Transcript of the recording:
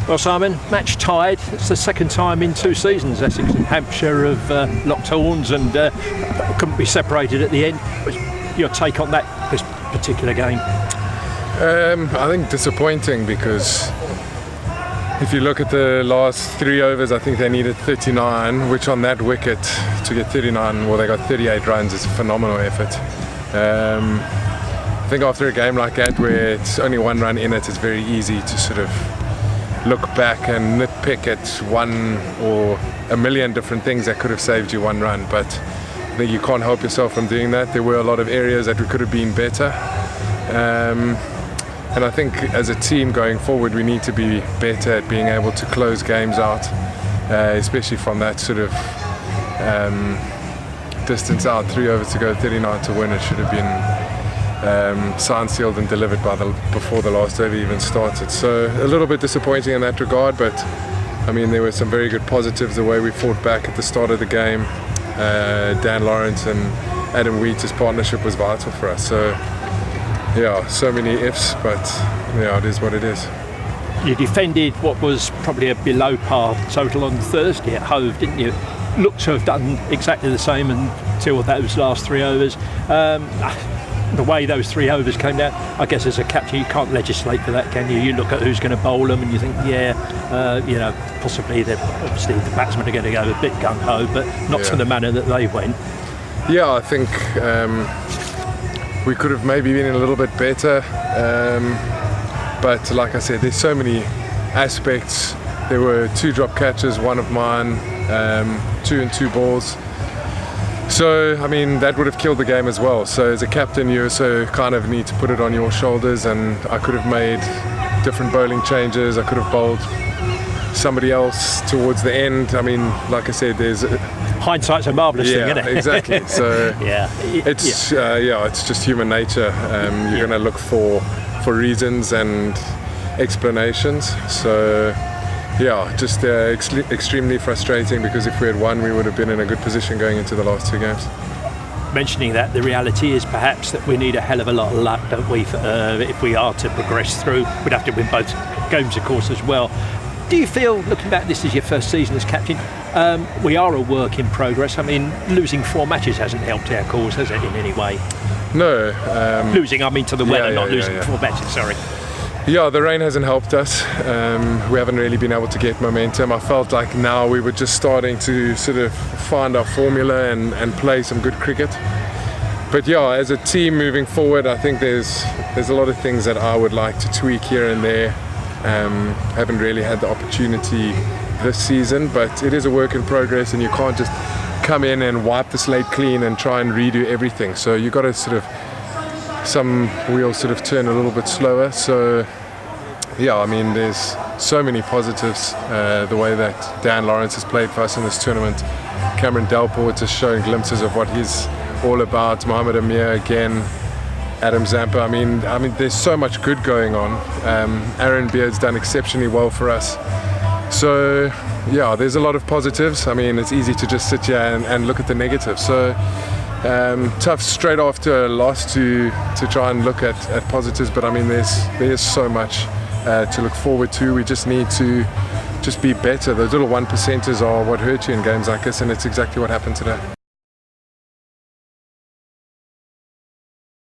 Well, Simon, match tied. It's the second time in 2 seasons Essex and Hampshire have locked horns and couldn't be separated at the end. What's your take on this particular game? I think disappointing, because if you look at the last 3 overs, I think they needed 39, which on that wicket to get 39, well, they got 38 runs. It's a phenomenal effort. I think after a game like that, where it's only 1 run in it, it's very easy to sort of look back and nitpick at one or a million different things that could have saved you 1 run. But I think you can't help yourself from doing that. There were a lot of areas that we could have been better. And I think as a team going forward, we need to be better at being able to close games out, especially from that sort of distance out. 3 overs to go, 39 to win. It should have been signed, sealed and delivered before the last over even started. So a little bit disappointing in that regard, but I mean, there were some very good positives. The way we fought back at the start of the game, Dan Lawrence and Adam Wheater's partnership was vital for us. So yeah, so many ifs, but yeah, it is what it is. You defended what was probably a below par total on Thursday at Hove, didn't you? Looked to have done exactly the same until those last 3 overs. The way those 3 overs came down, I guess as a captain you can't legislate for that, can you? You look at who's going to bowl them and you think, possibly obviously the batsmen are going to go a bit gung-ho, but not to the manner that they went. Yeah, I think we could have maybe been a little bit better, but like I said, there's so many aspects. There were 2 drop catches, 1 of mine, 2 and 2 balls. So, I mean, that would have killed the game as well. So as a captain, you also kind of need to put it on your shoulders, and I could have made different bowling changes. I could have bowled somebody else towards the end. I mean, like I said, there's hindsight's a marvellous thing, isn't it? Exactly. So it's just human nature. You're going to look for reasons and explanations. So yeah, just extremely frustrating, because if we had won, we would have been in a good position going into the last 2 games. Mentioning that, the reality is perhaps that we need a hell of a lot of luck, don't we, if we are to progress through. We'd have to win both games, of course, as well. Do you feel, looking back, this is your first season as captain, we are a work in progress? I mean, losing 4 matches hasn't helped our cause, has it, in any way? No. Losing, I mean, to the weather, not losing 4 matches, sorry. Yeah, the rain hasn't helped us. We haven't really been able to get momentum. I felt like now we were just starting to sort of find our formula and play some good cricket. But yeah, as a team moving forward, I think there's a lot of things that I would like to tweak here and there. Haven't really had the opportunity this season, but it is a work in progress, and you can't just come in and wipe the slate clean and try and redo everything. So you've got to sort of, some wheels sort of turn a little bit slower. So yeah, I mean, there's so many positives. The way that Dan Lawrence has played for us in this tournament, Cameron Delport has shown glimpses of what he's all about, Mohamed Amir again, Adam Zampa. I mean, there's so much good going on. Aaron Beard's done exceptionally well for us. So yeah, there's a lot of positives. I mean, it's easy to just sit here and look at the negatives. So tough straight after a loss to try and look at positives, but I mean, there's so much to look forward to. We just need to just be better. Those little 1%ers are what hurt you in games like this, and it's exactly what happened today.